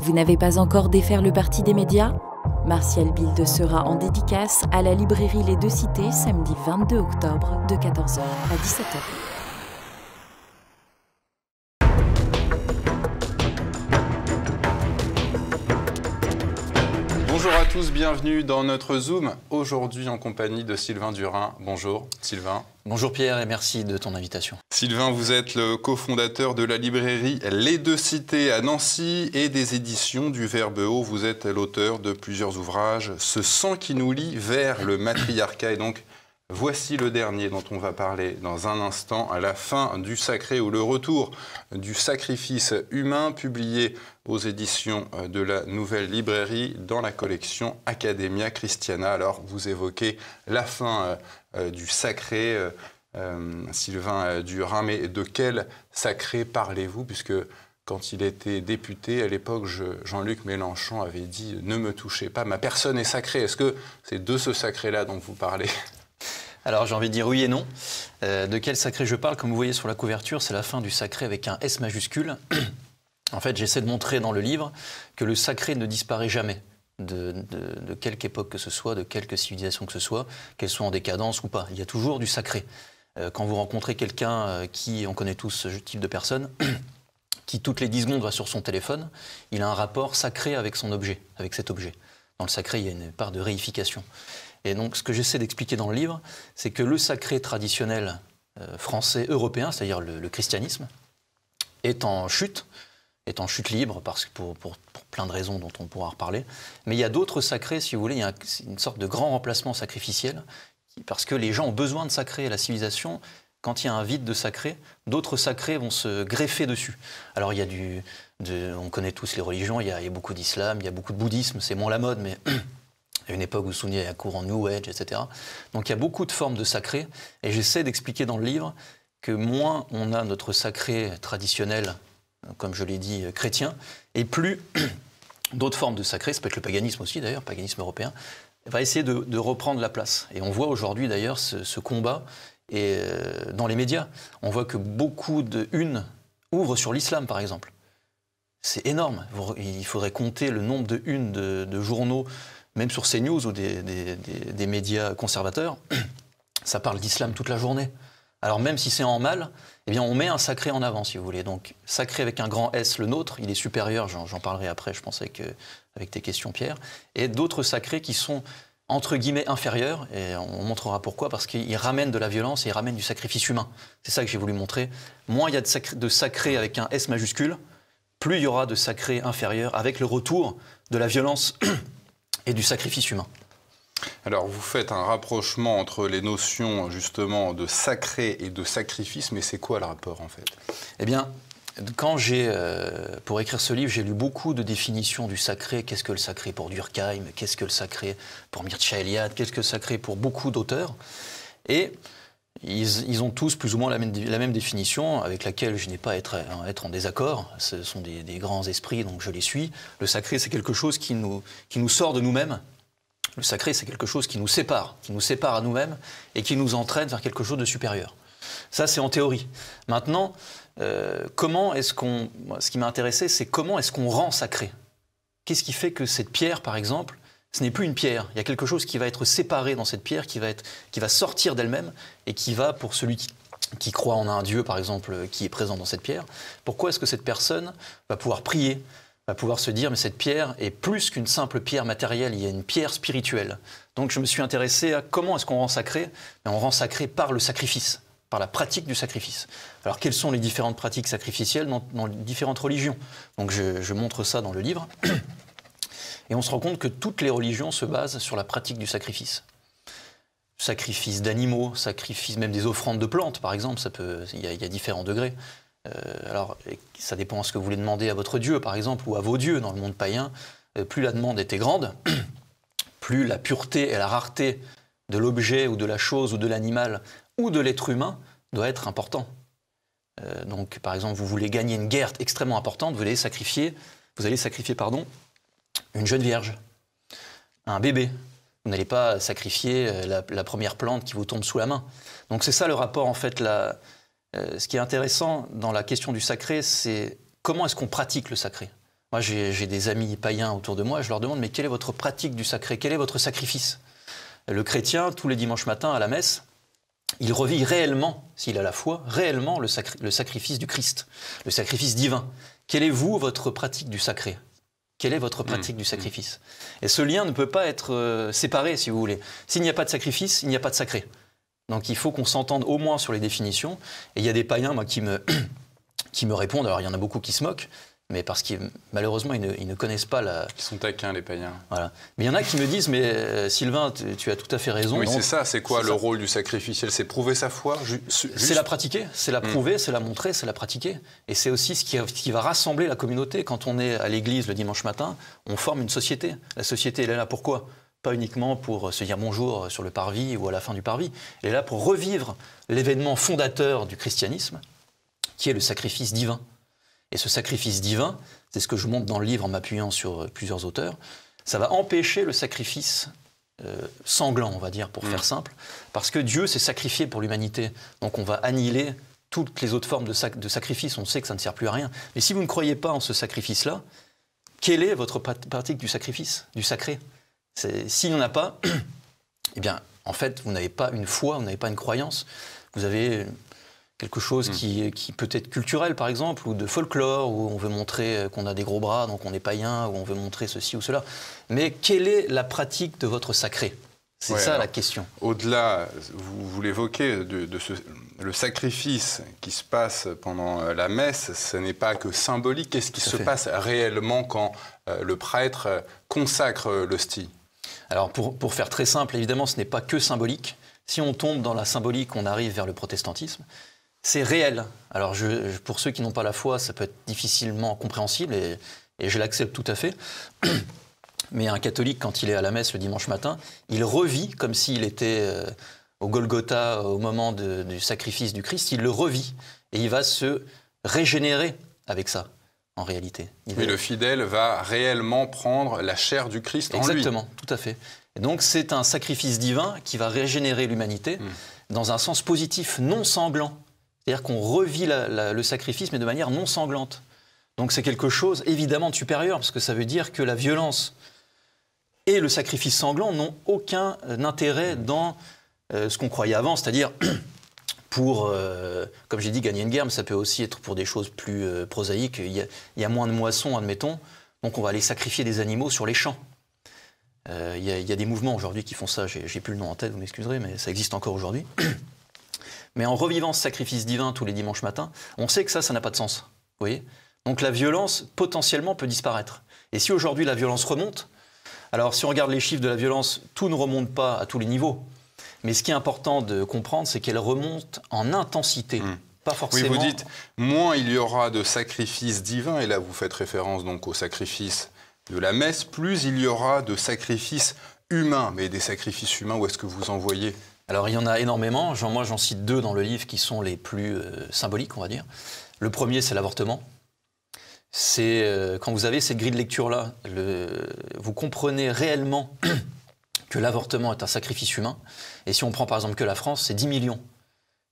Vous n'avez pas encore défaire le parti des médias? Martial Bilde sera en dédicace à la librairie Les Deux Cités samedi 22 octobre de 14h à 17h. Bonjour à tous, bienvenue dans notre Zoom, aujourd'hui en compagnie de Sylvain Durin. Bonjour Sylvain. Bonjour Pierre et merci de ton invitation. Sylvain, vous êtes le cofondateur de la librairie Les Deux Cités à Nancy et des éditions du Verbe Haut. Vous êtes l'auteur de plusieurs ouvrages, Ce sang qui nous lie vers le matriarcat. Et donc, voici le dernier dont on va parler dans un instant, à la fin du sacré ou le retour du sacrifice humain, publié aux éditions de la Nouvelle Librairie dans la collection Academia Christiana. Alors, vous évoquez la fin du sacré, Sylvain Durin, mais de quel sacré parlez-vous? Puisque quand il était député, à l'époque, Jean-Luc Mélenchon avait dit « Ne me touchez pas, ma personne est sacrée ». Est-ce que c'est de ce sacré-là dont vous parlez? Alors j'ai envie de dire oui et non. De quel sacré je parle? Comme vous voyez sur la couverture, c'est la fin du sacré avec un S majuscule. En fait, j'essaie de montrer dans le livre que le sacré ne disparaît jamais. De quelque époque que ce soit, de quelque civilisation que ce soit, qu'elle soit en décadence ou pas. Il y a toujours du sacré. Quand vous rencontrez quelqu'un qui, on connaît tous ce type de personne, qui toutes les 10 secondes va sur son téléphone, il a un rapport sacré avec son objet, avec cet objet. Dans le sacré, il y a une part de réification. Et donc, ce que j'essaie d'expliquer dans le livre, c'est que le sacré traditionnel français, européen, c'est-à-dire le christianisme, est en chute libre, parce que pour plein de raisons dont on pourra reparler. Mais il y a d'autres sacrés, si vous voulez, il y a une sorte de grand remplacement sacrificiel, parce que les gens ont besoin de sacré. La civilisation, quand il y a un vide de sacré, d'autres sacrés vont se greffer dessus. Alors il y a on connaît tous les religions, il y a beaucoup d'islam, il y a beaucoup de bouddhisme, c'est moins la mode, mais à une époque, vous vous souvenez, il y a un courant New Age, etc. Donc il y a beaucoup de formes de sacré, et j'essaie d'expliquer dans le livre que moins on a notre sacré traditionnel, comme je l'ai dit, chrétien, et plus d'autres formes de sacré, ça peut être le paganisme aussi d'ailleurs, paganisme européen, va essayer de reprendre la place. Et on voit aujourd'hui d'ailleurs ce combat dans les médias. On voit que beaucoup de unes ouvrent sur l'islam par exemple. C'est énorme. Il faudrait compter le nombre de unes de journaux, même sur CNews ou des médias conservateurs, ça parle d'islam toute la journée. Alors même si c'est en mal, eh bien on met un sacré en avant, si vous voulez. Donc sacré avec un grand S, le nôtre, il est supérieur, j'en parlerai après, je pense, avec tes questions, Pierre. Et d'autres sacrés qui sont, entre guillemets, inférieurs, et on montrera pourquoi, parce qu'ils ramènent de la violence et ils ramènent du sacrifice humain. C'est ça que j'ai voulu montrer. Moins il y a de sacré avec un S majuscule, plus il y aura de sacré inférieur avec le retour de la violence et du sacrifice humain. Alors, vous faites un rapprochement entre les notions, justement, de sacré et de sacrifice, mais c'est quoi le rapport, en fait? Eh bien, quand pour écrire ce livre, j'ai lu beaucoup de définitions du sacré. Qu'est-ce que le sacré pour Durkheim? Qu'est-ce que le sacré pour Mircea Eliade? Qu'est-ce que le sacré pour beaucoup d'auteurs? Et ils ont tous plus ou moins la même définition, avec laquelle je n'ai pas à être en désaccord. Ce sont des grands esprits, donc je les suis. Le sacré, c'est quelque chose qui nous sort de nous-mêmes. Le sacré, c'est quelque chose qui nous sépare à nous-mêmes et qui nous entraîne vers quelque chose de supérieur. Ça, c'est en théorie. Maintenant, ce qui m'a intéressé, c'est comment est-ce qu'on rend sacré? Qu'est-ce qui fait que cette pierre, par exemple, ce n'est plus une pierre? Il y a quelque chose qui va être séparé dans cette pierre, qui va sortir d'elle-même et qui va, pour celui qui croit en un Dieu, par exemple, qui est présent dans cette pierre, pourquoi est-ce que cette personne va pouvoir prier, va pouvoir se dire, mais cette pierre est plus qu'une simple pierre matérielle, il y a une pierre spirituelle. Donc je me suis intéressé à comment est-ce qu'on rend sacré? On rend sacré par le sacrifice, par la pratique du sacrifice. Alors quelles sont les différentes pratiques sacrificielles dans les différentes religions? Donc je montre ça dans le livre. Et on se rend compte que toutes les religions se basent sur la pratique du sacrifice. Sacrifice d'animaux, sacrifice même des offrandes de plantes, par exemple, il y a différents degrés. Alors, ça dépend de ce que vous voulez demander à votre Dieu, par exemple, ou à vos dieux dans le monde païen. Plus la demande était grande, plus la pureté et la rareté de l'objet ou de la chose ou de l'animal ou de l'être humain doit être important. Donc, par exemple, vous voulez gagner une guerre extrêmement importante, vous allez sacrifier, une jeune vierge, un bébé. Vous n'allez pas sacrifier la première plante qui vous tombe sous la main. Donc c'est ça le rapport, en fait. Ce qui est intéressant dans la question du sacré, c'est comment est-ce qu'on pratique le sacré. Moi, j'ai des amis païens autour de moi, je leur demande, mais quelle est votre pratique du sacré? Quel est votre sacrifice? Le chrétien, tous les dimanches matins à la messe, il revit réellement, s'il a la foi, réellement le sacrifice du Christ, le sacrifice divin. Quelle est, vous, votre pratique du sacré? Quelle est votre pratique du sacrifice? Et ce lien ne peut pas être séparé, si vous voulez. S'il n'y a pas de sacrifice, il n'y a pas de sacré. Donc il faut qu'on s'entende au moins sur les définitions. Et il y a des païens moi, qui me répondent, alors il y en a beaucoup qui se moquent, mais parce que malheureusement ils ne connaissent pas la... Ils sont taquins les païens. Voilà. Mais il y en a qui me disent, mais Sylvain, tu as tout à fait raison. Oui, c'est ça, c'est quoi le rôle du sacrificiel? C'est prouver sa foi? C'est la pratiquer, c'est la prouver, c'est la montrer, c'est la pratiquer. Et c'est aussi ce qui va rassembler la communauté. Quand on est à l'église le dimanche matin, on forme une société. La société, elle est là pourquoi? Pas uniquement pour se dire bonjour sur le parvis ou à la fin du parvis. Elle est là pour revivre l'événement fondateur du christianisme, qui est le sacrifice divin. Et ce sacrifice divin, c'est ce que je montre dans le livre en m'appuyant sur plusieurs auteurs, ça va empêcher le sacrifice sanglant, on va dire, pour faire simple, parce que Dieu s'est sacrifié pour l'humanité. Donc on va annihiler toutes les autres formes de sacrifice. On sait que ça ne sert plus à rien. Mais si vous ne croyez pas en ce sacrifice-là, quelle est votre pratique du sacrifice, du sacré? S'il n'y en a pas, eh bien, en fait, vous n'avez pas une foi, vous n'avez pas une croyance. Vous avez quelque chose qui peut être culturel, par exemple, ou de folklore, où on veut montrer qu'on a des gros bras, donc on est païen, où on veut montrer ceci ou cela. Mais quelle est la pratique de votre sacré? C'est ça la question. Au-delà, vous l'évoquez, le sacrifice qui se passe pendant la messe, ce n'est pas que symbolique. Qu'est-ce qui se passe réellement quand le prêtre consacre l'hostie? Alors, pour faire très simple, évidemment, ce n'est pas que symbolique. Si on tombe dans la symbolique, on arrive vers le protestantisme. C'est réel. Alors, pour ceux qui n'ont pas la foi, ça peut être difficilement compréhensible, et je l'accepte tout à fait. Mais un catholique, quand il est à la messe le dimanche matin, il revit comme s'il était au Golgotha au moment du sacrifice du Christ. Il le revit, et il va se régénérer avec ça, en réalité. Mais le fidèle va réellement prendre la chair du Christ en lui. Exactement, tout à fait. Et donc, c'est un sacrifice divin qui va régénérer l'humanité dans un sens positif, non sanglant. C'est-à-dire qu'on revit le sacrifice, mais de manière non sanglante. Donc c'est quelque chose, évidemment, de supérieur, parce que ça veut dire que la violence et le sacrifice sanglant n'ont aucun intérêt dans ce qu'on croyait avant, c'est-à-dire pour, comme j'ai dit, gagner une guerre, mais ça peut aussi être pour des choses plus prosaïques. Il y a moins de moissons, admettons, donc on va aller sacrifier des animaux sur les champs. Il y a des mouvements aujourd'hui qui font ça, j'ai plus le nom en tête, vous m'excuserez, mais ça existe encore aujourd'hui. Mais en revivant ce sacrifice divin tous les dimanches matins, on sait que ça n'a pas de sens. Vous voyez ? Donc la violence, potentiellement, peut disparaître. Et si aujourd'hui la violence remonte, alors si on regarde les chiffres de la violence, tout ne remonte pas à tous les niveaux. Mais ce qui est important de comprendre, c'est qu'elle remonte en intensité. Pas forcément... Oui, vous dites, moins il y aura de sacrifices divins, et là vous faites référence donc au sacrifice de la messe, plus il y aura de sacrifices humains. Mais des sacrifices humains, où est-ce que vous en voyez ? Alors il y en a énormément, moi j'en cite deux dans le livre qui sont les plus symboliques, on va dire. Le premier, c'est l'avortement. C'est quand vous avez cette grille de lecture-là, vous comprenez réellement que l'avortement est un sacrifice humain. Et si on prend par exemple que la France, c'est 10 millions.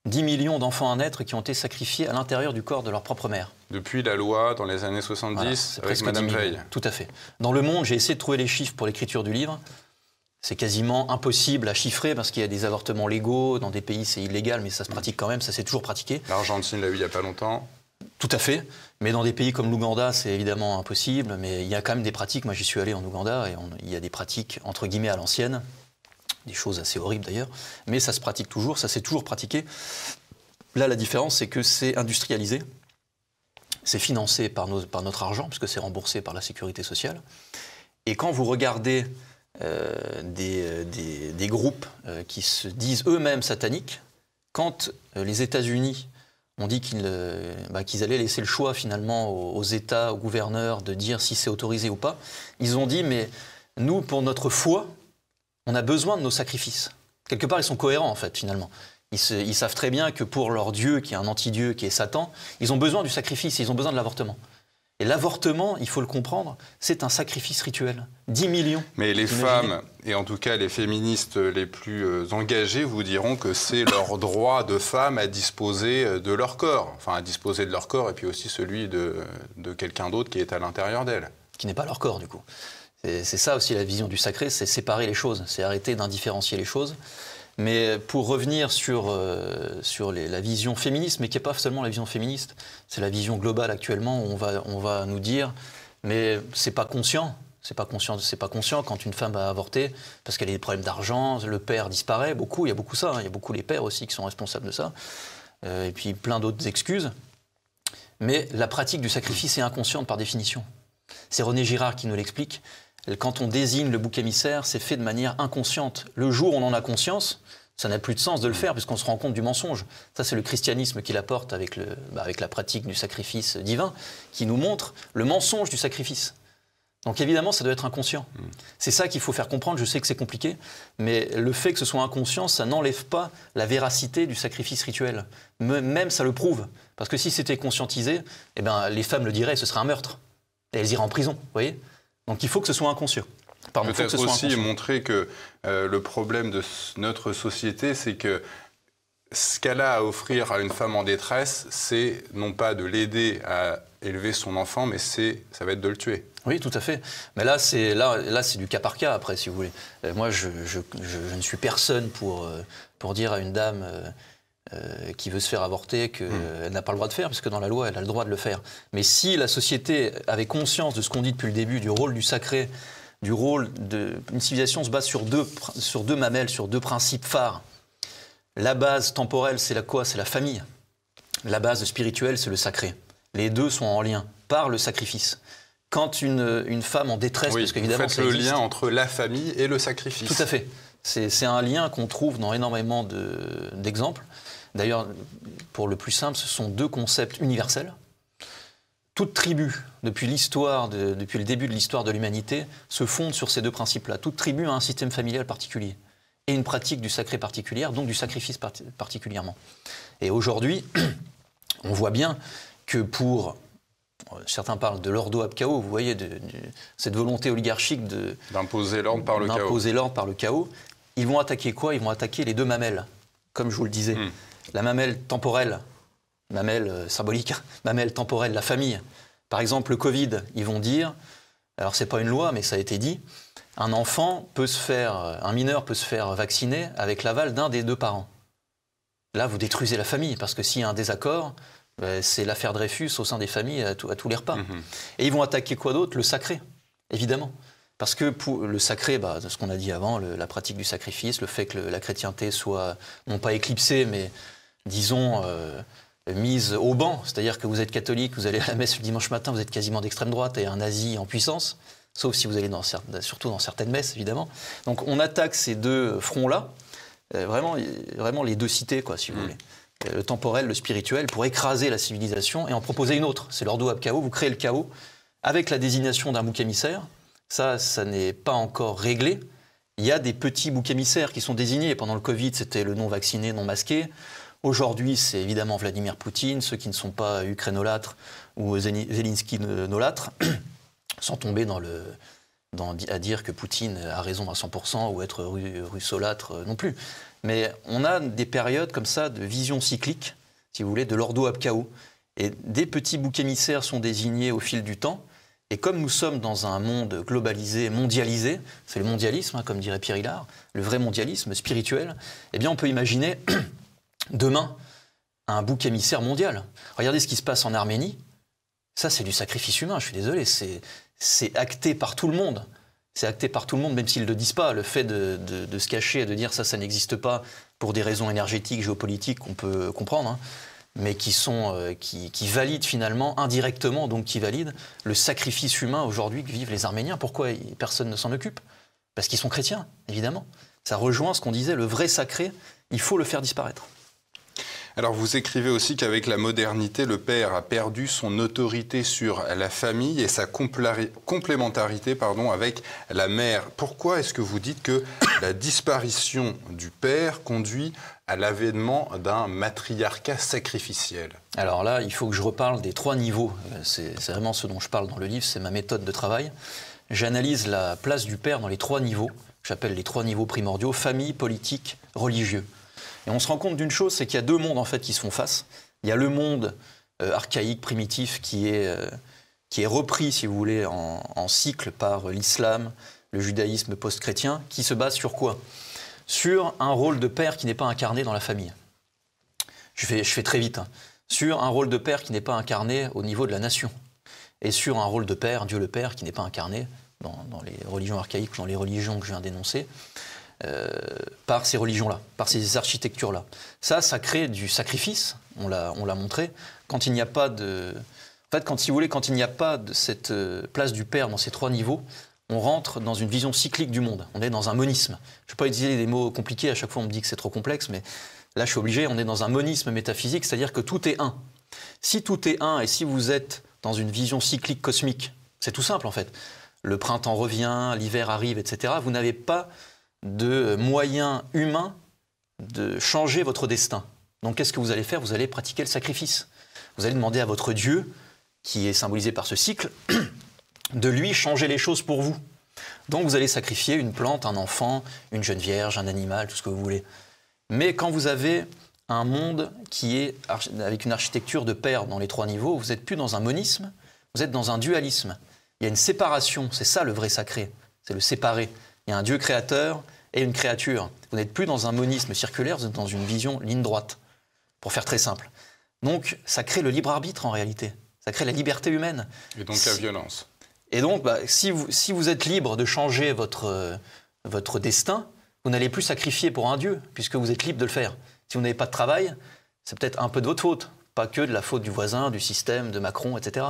10 millions d'enfants à naître qui ont été sacrifiés à l'intérieur du corps de leur propre mère. Depuis la loi, dans les années 70, avec Madame Veil. Tout à fait. Dans le monde, j'ai essayé de trouver les chiffres pour l'écriture du livre. C'est quasiment impossible à chiffrer parce qu'il y a des avortements légaux. Dans des pays, c'est illégal, mais ça se pratique quand même. Ça s'est toujours pratiqué. L'Argentine l'a eu il n'y a pas longtemps. Tout à fait. Mais dans des pays comme l'Ouganda, c'est évidemment impossible. Mais il y a quand même des pratiques. Moi, j'y suis allé en Ouganda et il y a des pratiques, entre guillemets, à l'ancienne. Des choses assez horribles d'ailleurs. Mais ça se pratique toujours. Ça s'est toujours pratiqué. Là, la différence, c'est que c'est industrialisé. C'est financé par notre argent, puisque c'est remboursé par la sécurité sociale. Et quand vous regardez des groupes qui se disent eux-mêmes sataniques, quand les États-Unis ont dit qu'ils allaient laisser le choix finalement aux États, aux gouverneurs de dire si c'est autorisé ou pas, ils ont dit mais nous, pour notre foi, on a besoin de nos sacrifices. Quelque part, ils sont cohérents en fait finalement. Ils savent très bien que pour leur Dieu, qui est un anti-Dieu, qui est Satan, ils ont besoin du sacrifice, ils ont besoin de l'avortement. Et l'avortement, il faut le comprendre, c'est un sacrifice rituel. 10 millions. Mais les femmes, et en tout cas les féministes les plus engagées, vous diront que c'est leur droit de femme à disposer de leur corps. Enfin, à disposer de leur corps, et puis aussi celui de quelqu'un d'autre qui est à l'intérieur d'elle. Qui n'est pas leur corps, du coup. C'est ça aussi la vision du sacré, c'est séparer les choses, c'est arrêter d'indifférencier les choses. Mais pour revenir sur la vision féministe, mais qui n'est pas seulement la vision féministe, c'est la vision globale actuellement où on va nous dire mais c'est pas conscient. C'est pas conscient quand une femme va avorter parce qu'elle a des problèmes d'argent, le père disparaît, il y a beaucoup ça, il y a beaucoup les pères aussi qui sont responsables de ça, et puis plein d'autres excuses. Mais la pratique du sacrifice est inconsciente par définition. C'est René Girard qui nous l'explique. Quand on désigne le bouc émissaire, c'est fait de manière inconsciente. Le jour où on en a conscience, ça n'a plus de sens de le faire puisqu'on se rend compte du mensonge. Ça, c'est le christianisme qui l'apporte avec la pratique du sacrifice divin, qui nous montre le mensonge du sacrifice. Donc évidemment, ça doit être inconscient. C'est ça qu'il faut faire comprendre. Je sais que c'est compliqué, mais le fait que ce soit inconscient, ça n'enlève pas la véracité du sacrifice rituel. Même ça le prouve. Parce que si c'était conscientisé, eh ben, les femmes le diraient, ce serait un meurtre. Et elles iraient en prison, vous voyez ? Donc il faut que ce soit inconscient. Peut-être aussi montrer que le problème de notre société, c'est que ce qu'elle a à offrir à une femme en détresse, c'est non pas de l'aider à élever son enfant, mais ça va être de le tuer. Oui, tout à fait. Mais là, c'est du cas par cas, après, si vous voulez. Moi, je ne suis personne pour dire à une dame qui veut se faire avorter qu'elle n'a pas le droit de faire, parce que dans la loi, elle a le droit de le faire. Mais si la société avait conscience de ce qu'on dit depuis le début, du rôle du sacré, du rôle une civilisation se base sur deux mamelles, sur deux principes phares. La base temporelle, c'est quoi ? C'est la famille. La base spirituelle, c'est le sacré. Les deux sont en lien par le sacrifice. Quand une femme en détresse, oui, parce qu'évidemment vous faites le lien entre la famille et le sacrifice. Tout à fait. C'est un lien qu'on trouve dans énormément d'exemples. D'ailleurs, pour le plus simple, ce sont deux concepts universels. Toute tribu, depuis le début de l'histoire de l'humanité, se fonde sur ces deux principes-là. Toute tribu a un système familial particulier et une pratique du sacré particulière, donc du sacrifice particulièrement. Et aujourd'hui, on voit bien que certains parlent de l'ordo ab chaos, vous voyez, cette volonté oligarchique d'imposer l'ordre par le chaos. D'imposer l'ordre par le chaos. Ils vont attaquer quoi ? Ils vont attaquer les deux mamelles, comme je vous le disais. La mamelle temporelle, mamelle symbolique, mamelle temporelle, la famille. Par exemple, le Covid, ils vont dire, alors c'est pas une loi, mais ça a été dit, un mineur peut se faire vacciner avec l'aval d'un des deux parents. Là, vous détruisez la famille, parce que s'il y a un désaccord, c'est l'affaire Dreyfus au sein des familles à tous les repas. Et ils vont attaquer quoi d'autre ? Le sacré, évidemment. Parce que pour le sacré, ce qu'on a dit avant, la pratique du sacrifice, le fait que la chrétienté soit non pas éclipsée, mais disons mise au banc, c'est-à-dire que vous êtes catholique, vous allez à la messe le dimanche matin, vous êtes quasiment d'extrême droite et un nazi en puissance, sauf si vous allez surtout dans certaines messes, évidemment. Donc on attaque ces deux fronts-là, vraiment les deux cités, quoi, si vous voulez. Le temporel, le spirituel, pour écraser la civilisation et en proposer une autre. C'est l'ordo ab chaos, vous créez le chaos avec la désignation d'un bouc émissaire. Ça n'est pas encore réglé. Il y a des petits boucs émissaires qui sont désignés. Pendant le Covid, c'était le non-vacciné, non-masqué. Aujourd'hui, c'est évidemment Vladimir Poutine. Ceux qui ne sont pas ukrainolâtres ou Zelensky-nolâtres, sans tomber à dire que Poutine a raison à 100% ou être russolâtre non plus. Mais on a des périodes comme ça de vision cyclique, si vous voulez, de l'ordo ab chaos. Et des petits boucs émissaires sont désignés au fil du temps. Et comme nous sommes dans un monde globalisé, mondialisé, c'est le mondialisme, comme dirait Pierre Hillard, le vrai mondialisme spirituel, eh bien on peut imaginer demain un bouc émissaire mondial. Regardez ce qui se passe en Arménie. Ça, c'est du sacrifice humain, je suis désolé. C'est acté par tout le monde. C'est acté par tout le monde, même s'ils ne le disent pas. Le fait de se cacher et de dire ça n'existe pas pour des raisons énergétiques, géopolitiques, qu'on peut comprendre, mais qui valident finalement, indirectement, donc qui valident le sacrifice humain aujourd'hui que vivent les Arméniens. Pourquoi personne ne s'en occupe ? Parce qu'ils sont chrétiens, évidemment. Ça rejoint ce qu'on disait, le vrai sacré, il faut le faire disparaître. Alors vous écrivez aussi qu'avec la modernité, le père a perdu son autorité sur la famille et sa complémentarité avec la mère. Pourquoi est-ce que vous dites que la disparition du père conduit à l'avènement d'un matriarcat sacrificiel? Alors là, il faut que je reparle des 3 niveaux. C'est vraiment ce dont je parle dans le livre, c'est ma méthode de travail. J'analyse la place du père dans les 3 niveaux, que j'appelle les 3 niveaux primordiaux, famille, politique, religieux. Et on se rend compte d'une chose, c'est qu'il y a 2 mondes en fait qui se font face. Il y a le monde archaïque, primitif, qui est repris, si vous voulez, en cycle par l'islam, le judaïsme post-chrétien, qui se base sur quoi? Sur un rôle de père qui n'est pas incarné dans la famille. Je fais très vite. Sur un rôle de père qui n'est pas incarné au niveau de la nation. Et sur un rôle de père, Dieu le Père, qui n'est pas incarné dans les religions archaïques ou dans les religions que je viens d'énoncer, par ces religions-là, par ces architectures-là. Ça crée du sacrifice, on l'a montré, quand il n'y a pas de... En fait, quand il n'y a pas de cette place du père dans ces 3 niveaux, on rentre dans une vision cyclique du monde. On est dans un monisme. Je ne vais pas utiliser des mots compliqués, à chaque fois on me dit que c'est trop complexe, mais là je suis obligé, on est dans un monisme métaphysique, c'est-à-dire que tout est un. Si tout est un, et si vous êtes dans une vision cyclique cosmique, c'est tout simple en fait. Le printemps revient, l'hiver arrive, etc. Vous n'avez pas de moyens humains de changer votre destin. Donc qu'est-ce que vous allez faire? Vous allez pratiquer le sacrifice. Vous allez demander à votre Dieu, qui est symbolisé par ce cycle, de lui changer les choses pour vous. Donc vous allez sacrifier une plante, un enfant, une jeune vierge, un animal, tout ce que vous voulez. Mais quand vous avez un monde qui est avec une architecture de père dans les 3 niveaux, vous n'êtes plus dans un monisme, vous êtes dans un dualisme. Il y a une séparation, c'est ça le vrai sacré, c'est le séparer. Il y a un Dieu créateur et une créature. Vous n'êtes plus dans un monisme circulaire, vous êtes dans une vision ligne droite, pour faire très simple. Donc ça crée le libre arbitre en réalité, ça crée la liberté humaine. Et donc la violence. Et donc si vous êtes libre de changer votre destin, vous n'allez plus sacrifier pour un Dieu, puisque vous êtes libre de le faire. Si vous n'avez pas de travail, c'est peut-être un peu de votre faute, pas que de la faute du voisin, du système, de Macron, etc.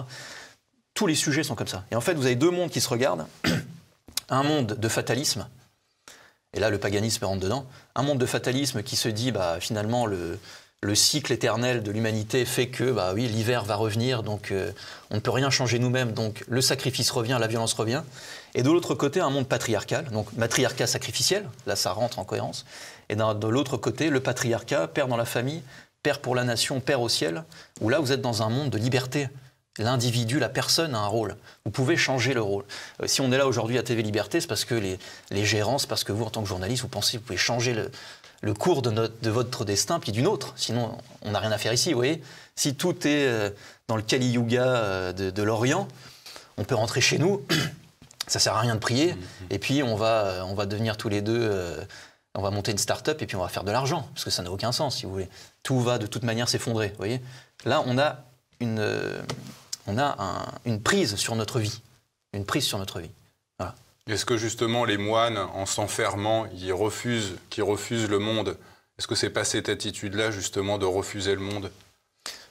Tous les sujets sont comme ça. Et en fait, vous avez 2 mondes qui se regardent. Un monde de fatalisme, et là le paganisme rentre dedans, un monde de fatalisme qui se dit finalement le cycle éternel de l'humanité fait que oui, l'hiver va revenir, donc on ne peut rien changer nous-mêmes, donc le sacrifice revient, la violence revient. Et de l'autre côté, un monde patriarcal, donc matriarcat sacrificiel, là ça rentre en cohérence. Et de l'autre côté, le patriarcat, père dans la famille, père pour la nation, père au ciel, où là vous êtes dans un monde de liberté. L'individu, la personne a un rôle. Vous pouvez changer le rôle. Si on est là aujourd'hui à TV Liberté, c'est parce que les gérants, c'est parce que vous, en tant que journaliste, vous pensez que vous pouvez changer le cours de votre destin, puis d'une autre. Sinon, on n'a rien à faire ici, vous voyez. Si tout est dans le Kali Yuga de l'Orient, on peut rentrer chez nous, ça sert à rien de prier, et puis on va devenir tous les deux... on va monter une start-up et puis on va faire de l'argent, parce que ça n'a aucun sens, si vous voulez. Tout va de toute manière s'effondrer, vous voyez. Là, on a une prise sur notre vie. Une prise sur notre vie. Voilà. Est-ce que justement les moines, en s'enfermant, qui refusent le monde, est-ce que c'est pas cette attitude-là justement de refuser le monde?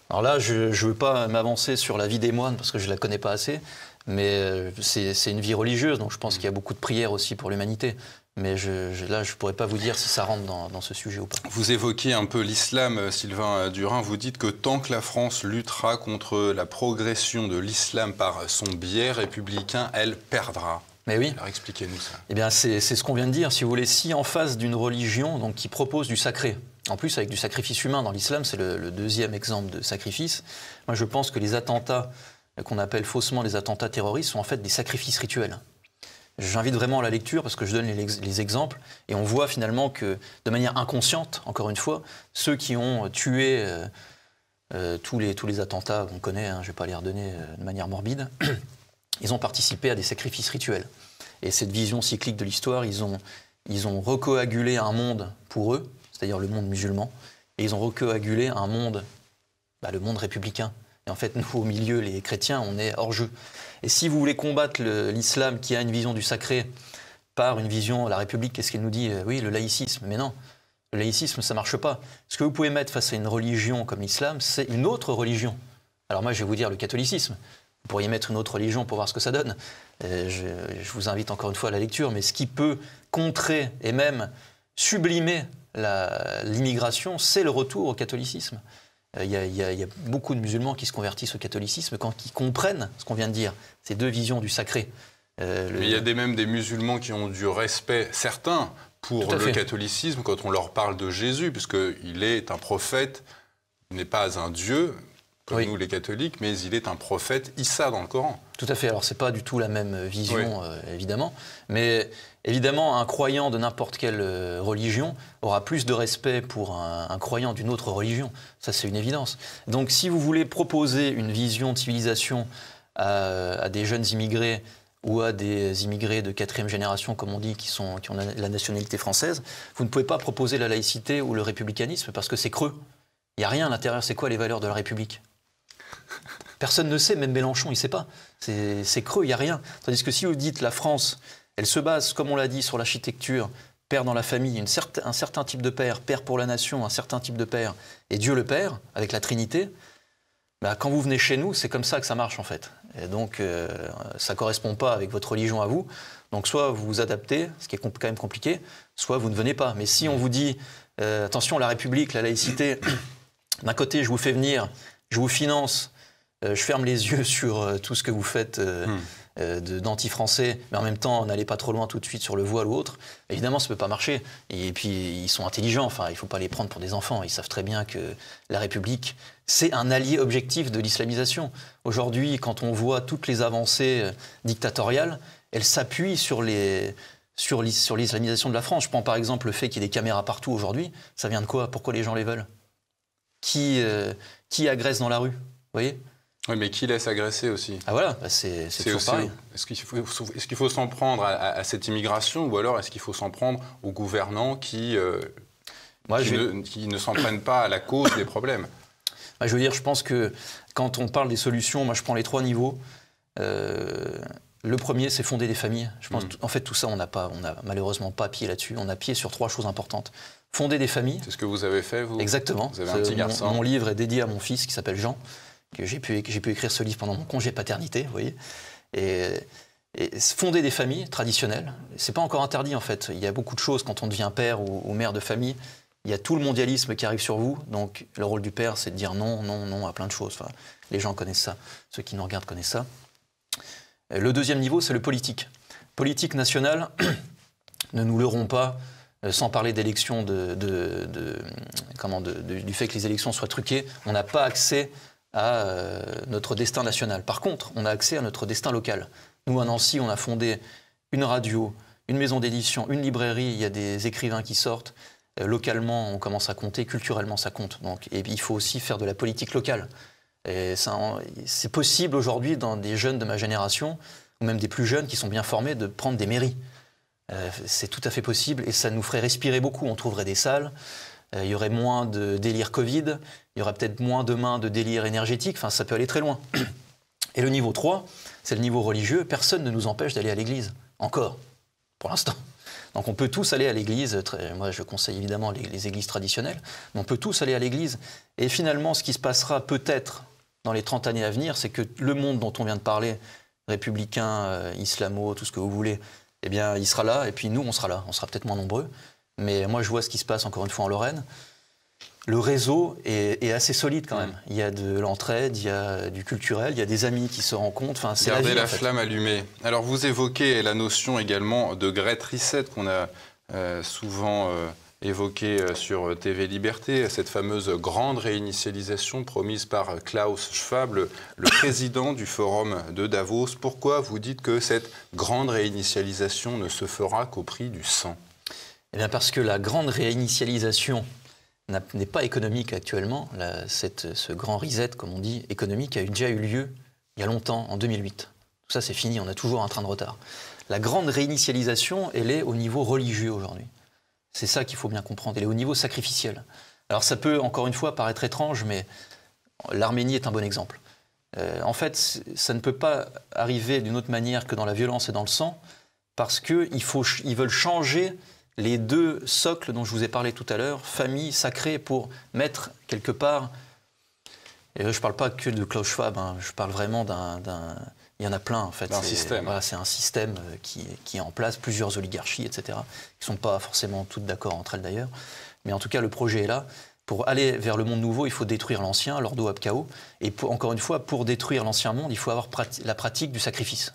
Alors là, je ne veux pas m'avancer sur la vie des moines parce que je ne la connais pas assez, mais c'est une vie religieuse, donc je pense qu'il y a beaucoup de prières aussi pour l'humanité. Mais là, je ne pourrais pas vous dire si ça rentre dans ce sujet ou pas. Vous évoquez un peu l'islam, Sylvain Durin. Vous dites que tant que la France luttera contre la progression de l'islam par son biais républicain, elle perdra. Mais oui. Alors expliquez-nous ça. Eh bien, c'est ce qu'on vient de dire. Si vous voulez, si en face d'une religion donc, qui propose du sacré, en plus avec du sacrifice humain dans l'islam, c'est le 2e exemple de sacrifice. Moi, je pense que les attentats qu'on appelle faussement des attentats terroristes sont en fait des sacrifices rituels. J'invite vraiment à la lecture parce que je donne les exemples et on voit finalement que de manière inconsciente, encore une fois, ceux qui ont tué tous les attentats qu'on connaît, je ne vais pas les redonner de manière morbide, ils ont participé à des sacrifices rituels. Et cette vision cyclique de l'histoire, ils ont recoagulé un monde pour eux, c'est-à-dire le monde musulman, et ils ont recoagulé un monde, le monde républicain. Et en fait, nous, au milieu, les chrétiens, on est hors jeu. Et si vous voulez combattre l'islam qui a une vision du sacré par une vision, la République, qu'est-ce qu'elle nous dit? Oui, le laïcisme. Mais non, le laïcisme, ça ne marche pas. Ce que vous pouvez mettre face à une religion comme l'islam, c'est une autre religion. Alors moi, je vais vous dire le catholicisme. Vous pourriez mettre une autre religion pour voir ce que ça donne. Je vous invite encore une fois à la lecture. Mais ce qui peut contrer et même sublimer l'immigration, c'est le retour au catholicisme. Il y a beaucoup de musulmans qui se convertissent au catholicisme quand ils comprennent ce qu'on vient de dire, ces deux visions du sacré. Mais il y a même des musulmans qui ont du respect, certains, pour le catholicisme quand on leur parle de Jésus, puisqu'il est un prophète, il n'est pas un dieu, comme nous les catholiques, mais il est un prophète Issa dans le Coran. Tout à fait, alors c'est pas du tout la même vision, évidemment, mais évidemment, un croyant de n'importe quelle religion aura plus de respect pour un croyant d'une autre religion, ça c'est une évidence. Donc si vous voulez proposer une vision de civilisation à des jeunes immigrés, ou à des immigrés de 4e génération, comme on dit, qui ont la nationalité française, vous ne pouvez pas proposer la laïcité ou le républicanisme parce que c'est creux. Il n'y a rien à l'intérieur. C'est quoi les valeurs de la République? Personne ne sait, même Mélenchon, il ne sait pas. C'est creux, il n'y a rien. Tandis que si vous dites la France, elle se base, comme on l'a dit, sur l'architecture, père dans la famille, un certain type de père, père pour la nation, un certain type de père, et Dieu le Père, avec la Trinité, quand vous venez chez nous, c'est comme ça que ça marche en fait. Et donc, ça ne correspond pas avec votre religion à vous. Donc, soit vous vous adaptez, ce qui est quand même compliqué, soit vous ne venez pas. Mais si on vous dit, attention, la République, la laïcité, d'un côté, je vous fais venir, je vous finance, je ferme les yeux sur tout ce que vous faites d'anti-français, mais en même temps, n'allez pas trop loin tout de suite sur le voile ou autre, évidemment, ça ne peut pas marcher. Et puis, ils sont intelligents, enfin, il ne faut pas les prendre pour des enfants. Ils savent très bien que la République, c'est un allié objectif de l'islamisation. Aujourd'hui, quand on voit toutes les avancées dictatoriales, elles s'appuient sur l'islamisation de la France. Je prends par exemple le fait qu'il y ait des caméras partout aujourd'hui. Ça vient de quoi? Pourquoi les gens les veulent? Qui agresse dans la rue? Vous voyez? Oui, mais qui laisse agresser aussi? Ah voilà, c'est toujours pareil. Est-ce qu'il faut s'en prendre à cette immigration, ou alors est-ce qu'il faut s'en prendre aux gouvernants qui ne s'en prennent pas à la cause des problèmes? Je veux dire, je pense que quand on parle des solutions, moi je prends les 3 niveaux. Le premier, c'est fonder des familles. Je pense en fait, tout ça, on n'a malheureusement pas pied là-dessus. On a pied sur 3 choses importantes. Fonder des familles. C'est ce que vous avez fait, vous? Exactement. Vous avez un petit garçon. Mon livre est dédié à mon fils qui s'appelle Jean. Que j'ai pu écrire ce livre pendant mon congé paternité, vous voyez. Et fonder des familles traditionnelles, c'est pas encore interdit en fait. Il y a beaucoup de choses quand on devient père ou mère de famille. Il y a tout le mondialisme qui arrive sur vous. Donc le rôle du père, c'est de dire non, non, non à plein de choses. Enfin, les gens connaissent ça. Ceux qui nous regardent connaissent ça. Le deuxième niveau, c'est le politique. Politique nationale, ne nous leurrons pas, sans parler d'élections, du fait que les élections soient truquées, on n'a pas accès à notre destin national. Par contre, on a accès à notre destin local. Nous, à Nancy, on a fondé une radio, une maison d'édition, une librairie, il y a des écrivains qui sortent. Localement, on commence à compter, culturellement, ça compte. Donc, et il faut aussi faire de la politique locale. C'est possible aujourd'hui, dans des jeunes de ma génération, ou même des plus jeunes qui sont bien formés, de prendre des mairies. C'est tout à fait possible et ça nous ferait respirer beaucoup. On trouverait des salles. Il y aurait moins de délire Covid, il y aurait peut-être moins demain de délire énergétique, enfin ça peut aller très loin. Et le niveau 3, c'est le niveau religieux, personne ne nous empêche d'aller à l'église, encore, pour l'instant. Donc on peut tous aller à l'église, moi je conseille évidemment les églises traditionnelles, mais on peut tous aller à l'église. Et finalement, ce qui se passera peut-être dans les 30 années à venir, c'est que le monde dont on vient de parler, républicain, islamo, tout ce que vous voulez, eh bien il sera là, et puis nous on sera là, on sera peut-être moins nombreux. Mais moi, je vois ce qui se passe, encore une fois, en Lorraine. Le réseau est assez solide, quand même. Il y a de l'entraide, il y a du culturel, il y a des amis qui se rencontrent. Enfin, c'est Gardez la vie, la flamme allumée. Alors, vous évoquez la notion également de Great Reset qu'on a souvent évoquée sur TV Liberté, cette fameuse grande réinitialisation promise par Klaus Schwab, le président du Forum de Davos. Pourquoi vous dites que cette grande réinitialisation ne se fera qu'au prix du sang ? Eh bien parce que la grande réinitialisation n'est pas économique actuellement. Ce grand reset, comme on dit, économique, a déjà eu lieu il y a longtemps, en 2008. Tout ça, c'est fini, on a toujours un train de retard. La grande réinitialisation, elle est au niveau religieux aujourd'hui. C'est ça qu'il faut bien comprendre. Elle est au niveau sacrificiel. Alors ça peut, encore une fois, paraître étrange, mais l'Arménie est un bon exemple. En fait, ça ne peut pas arriver d'une autre manière que dans la violence et dans le sang, parce qu'ils veulent changer les 2 socles dont je vous ai parlé tout à l'heure, famille, sacrée, pour mettre quelque part... Et je ne parle pas que de Klaus Schwab, hein, je parle vraiment il y en a plein, en fait. Un système. Voilà, c'est un système qui est en place, plusieurs oligarchies, etc., qui ne sont pas forcément toutes d'accord entre elles, d'ailleurs. mais en tout cas, le projet est là. Pour aller vers le monde nouveau, il faut détruire l'ancien, l'ordo ab chaos. Et encore une fois, pour détruire l'ancien monde, il faut avoir la pratique du sacrifice.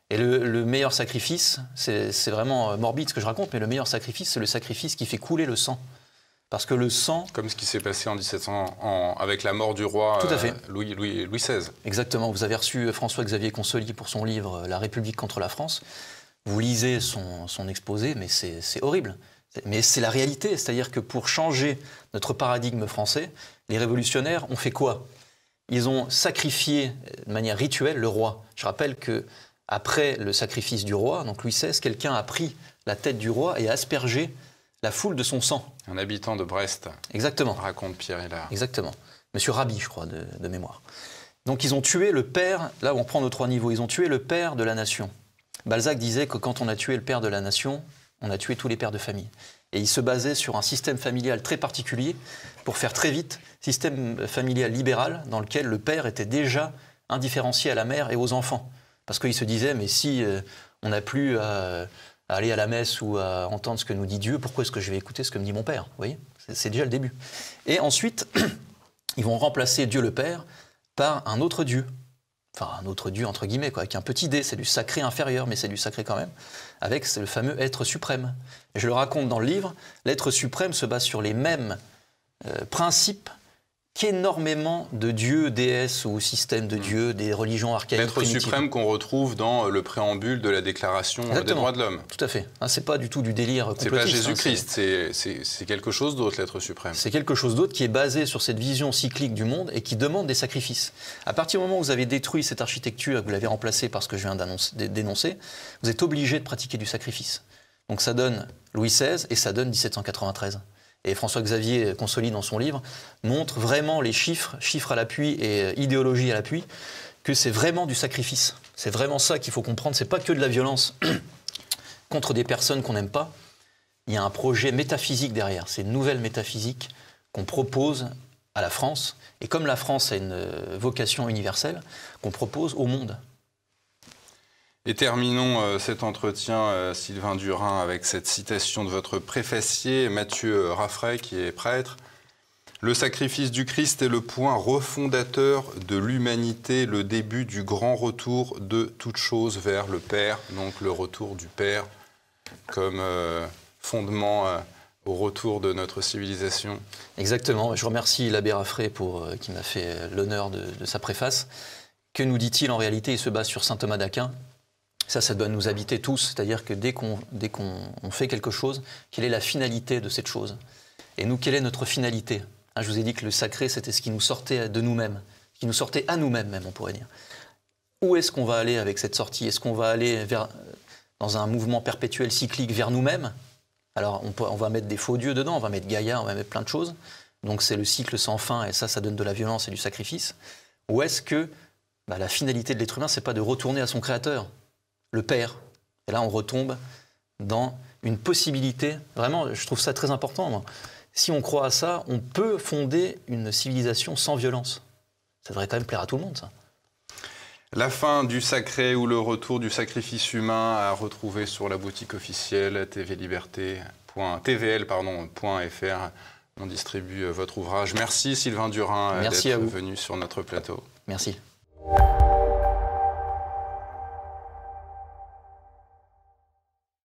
Et le meilleur sacrifice, c'est vraiment morbide ce que je raconte, mais le meilleur sacrifice, c'est le sacrifice qui fait couler le sang. Parce que le sang... Comme ce qui s'est passé en 1700 avec la mort du roi Louis XVI. Exactement. Vous avez reçu François-Xavier Consoli pour son livre « La République contre la France ». Vous lisez son exposé, mais c'est horrible. Mais c'est la réalité. C'est-à-dire que pour changer notre paradigme français, les révolutionnaires ont fait quoi? Ils ont sacrifié de manière rituelle le roi. Je rappelle qu'après le sacrifice du roi, donc Louis XVI, quelqu'un a pris la tête du roi et a aspergé la foule de son sang. Un habitant de Brest. Exactement. Raconte Pierre Hélard. Exactement. Monsieur Rabi, je crois, de mémoire. Donc ils ont tué le père, là on prend nos 3 niveaux, ils ont tué le père de la nation. Balzac disait que quand on a tué le père de la nation, on a tué tous les pères de famille. Et il se basait sur un système familial très particulier, pour faire très vite, système familial libéral, dans lequel le père était déjà indifférencié à la mère et aux enfants. Parce qu'il se disait, mais si on n'a plus à aller à la messe ou à entendre ce que nous dit Dieu, pourquoi est-ce que je vais écouter ce que me dit mon père? Vous voyez, c'est déjà le début. Et ensuite, ils vont remplacer Dieu le Père par un autre Dieu. Enfin, un autre Dieu, entre guillemets, quoi, avec un petit d, c'est du sacré inférieur, mais c'est du sacré quand même, avec le fameux être suprême. Et je le raconte dans le livre, l'être suprême se base sur les mêmes principes qu'énormément de dieux, déesses ou systèmes de dieux, des religions archaïques. L'être suprême qu'on retrouve dans le préambule de la Déclaration des droits de l'homme. Tout à fait. C'est pas du tout du délire complotiste. C'est pas Jésus-Christ, c'est quelque chose d'autre, l'être suprême. C'est quelque chose d'autre qui est basé sur cette vision cyclique du monde et qui demande des sacrifices. À partir du moment où vous avez détruit cette architecture, que vous l'avez remplacée par ce que je viens d'énoncer, vous êtes obligé de pratiquer du sacrifice. Donc ça donne Louis XVI et ça donne 1793. Et François-Xavier Consoli, dans son livre, montre vraiment les chiffres à l'appui et idéologie à l'appui, que c'est vraiment du sacrifice. C'est vraiment ça qu'il faut comprendre. C'est pas que de la violence contre des personnes qu'on n'aime pas. Il y a un projet métaphysique derrière. C'est une nouvelle métaphysique qu'on propose à la France. Et comme la France a une vocation universelle, qu'on propose au monde. Et terminons cet entretien, Sylvain Durin, avec cette citation de votre préfacier, Mathieu Raffray, qui est prêtre. « Le sacrifice du Christ est le point refondateur de l'humanité, le début du grand retour de toute chose vers le Père. » Donc le retour du Père comme fondement au retour de notre civilisation. Exactement. Je remercie l'abbé Raffray qui m'a fait l'honneur de sa préface. Que nous dit-il en réalité? Il se base sur saint Thomas d'Aquin. Ça doit nous habiter tous, c'est-à-dire que dès qu'on fait quelque chose, quelle est la finalité de cette chose? Et nous, quelle est notre finalité? Je vous ai dit que le sacré, c'était ce qui nous sortait de nous-mêmes, ce qui nous sortait à nous-mêmes, même, on pourrait dire. Où est-ce qu'on va aller avec cette sortie? Est-ce qu'on va aller dans un mouvement perpétuel, cyclique, vers nous-mêmes? Alors, on va mettre des faux dieux dedans, on va mettre Gaïa, on va mettre plein de choses. Donc, c'est le cycle sans fin, et ça donne de la violence et du sacrifice. Ou est-ce que la finalité de l'être humain, c'est pas de retourner à son créateur, le Père? Et là, on retombe dans une possibilité. Vraiment, je trouve ça très important, moi. Si on croit à ça, on peut fonder une civilisation sans violence. Ça devrait quand même plaire à tout le monde, ça. La fin du sacré ou le retour du sacrifice humain à retrouver sur la boutique officielle tvl.fr. On distribue votre ouvrage. Merci Sylvain Durin d'être venu sur notre plateau. Merci.